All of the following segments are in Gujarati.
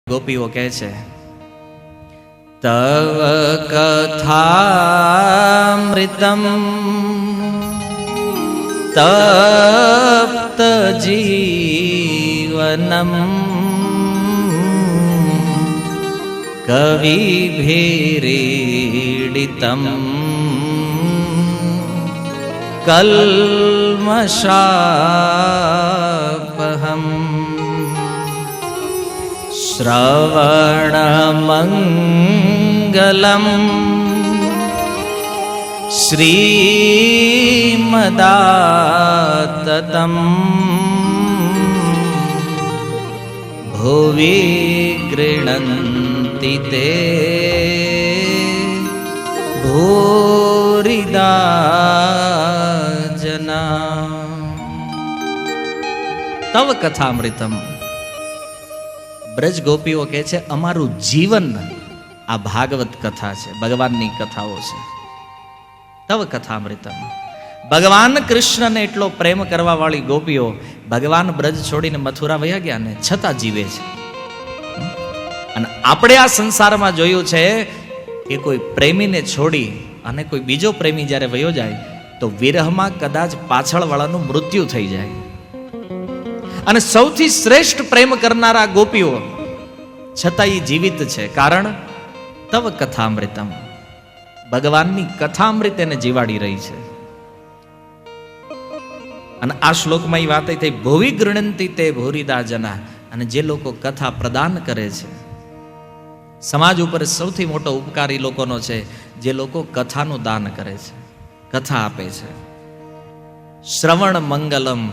ગોપીઓ કહે છે, તવ કથામૃતમ તપ્ત જીવનમ કવિભીરીડિતમ કલ્મષાપહમ શ્રવણમંગલમ શ્રીમદાતતમ ભુવિ ગૃણન્તિ તે ભૂરિદા જના. તવ કથામૃતમ. બ્રજ ગોપીઓ કહે છે, અમારું જીવન આ ભાગવત કથા છે, ભગવાનની કથાઓ છે. તવ કથામૃતમ. ભગવાન કૃષ્ણને એટલો પ્રેમ કરવા વાળી ગોપીઓ ભગવાન બ્રજ છોડીને મથુરા વયા ગયા ને છતાં જીવે છે. અને આપણે આ સંસારમાં જોયું છે કે કોઈ પ્રેમીને છોડી અને કોઈ બીજો પ્રેમી જ્યારે વયો જાય તો વિરહમાં કદાચ પાછળવાળાનું મૃત્યુ થઈ જાય. અને સૌથી શ્રેષ્ઠ પ્રેમ કરનારા ગોપીઓ છતાં એ જીવિત છે. કારણ તવ કથામૃતમ. ભગવાનની કથામૃત એને જીવાડી રહી છે. અને આ શ્લોકમાં એ વાત થઈ, ભુવિ ગૃણંતિ તે ભૂરિદા જના. અને જે લોકો કથા પ્રદાન કરે છે, સમાજ ઉપર સૌથી મોટો ઉપકાર એ લોકોનો છે જે લોકો કથાનું દાન કરે છે, કથા આપે છે. શ્રવણ મંગલમ.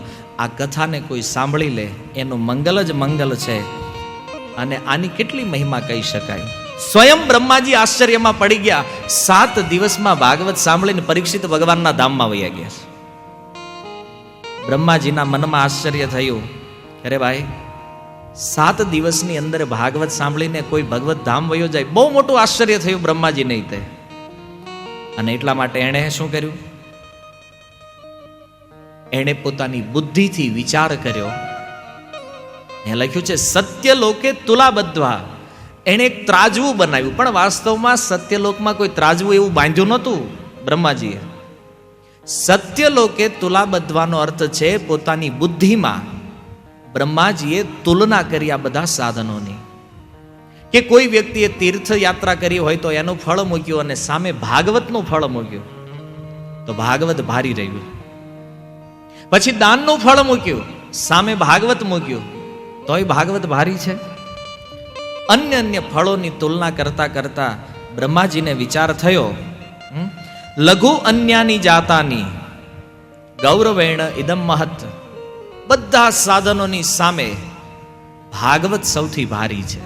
આ કથાને કોઈ સાંભળી લે એનું મંગલ જ મંગલ છે. અને આની કેટલી મહિમા કહી શકાય. સ્વયં બ્રહ્માજી આશ્ચર્યમાં પડી ગયા. 7 દિવસમાં ભાગવત સાંભળીને પરીક્ષિત ભગવાનના ધામમાં વયા ગયા છે. બ્રહ્માજીના મનમાં આશ્ચર્ય થયું, અરે ભાઈ 7 દિવસની અંદર ભાગવત સાંભળીને કોઈ ભગવત ધામ વયો જાય, બહુ મોટું આશ્ચર્ય થયું બ્રહ્માજીને. અને એટલા માટે એણે શું કર્યું? એણે પોતાની બુદ્ધિથી વિચાર કર્યો. એ લખ્યું છે, સત્યલોકે તુલાબદ્ધવા. એણે એક ત્રાજવું બનાવ્યું, પણ વાસ્તવમાં સત્યલોકમાં કોઈ ત્રાજવું એવું બાંધ્યું નહોતું બ્રહ્માજીએ. સત્યલોકે તુલાબદ્ધવાનો અર્થ છે પોતાની બુદ્ધિમાં બ્રહ્માજીએ તુલના કરી આ બધા સાધનોની. કે કોઈ વ્યક્તિએ તીર્થયાત્રા કરી હોય તો એનું ફળ મૂક્યું અને સામે ભાગવતનું ફળ મૂક્યું તો ભાગવત ભારી રહ્યું. પછી દાનનું ફળ મૂક્યું, સામે ભાગવત મૂક્યું તોય ભાગવત ભારી છે. અન્ય અન્ય ફળોની તુલના કરતા કરતા બ્રહ્માજીને વિચાર થયો, લઘુ અન્યાની જાતાની ગૌરવેણ ઇદમ મહત. બધા સાધનોની સામે ભાગવત સૌથી ભારી છે.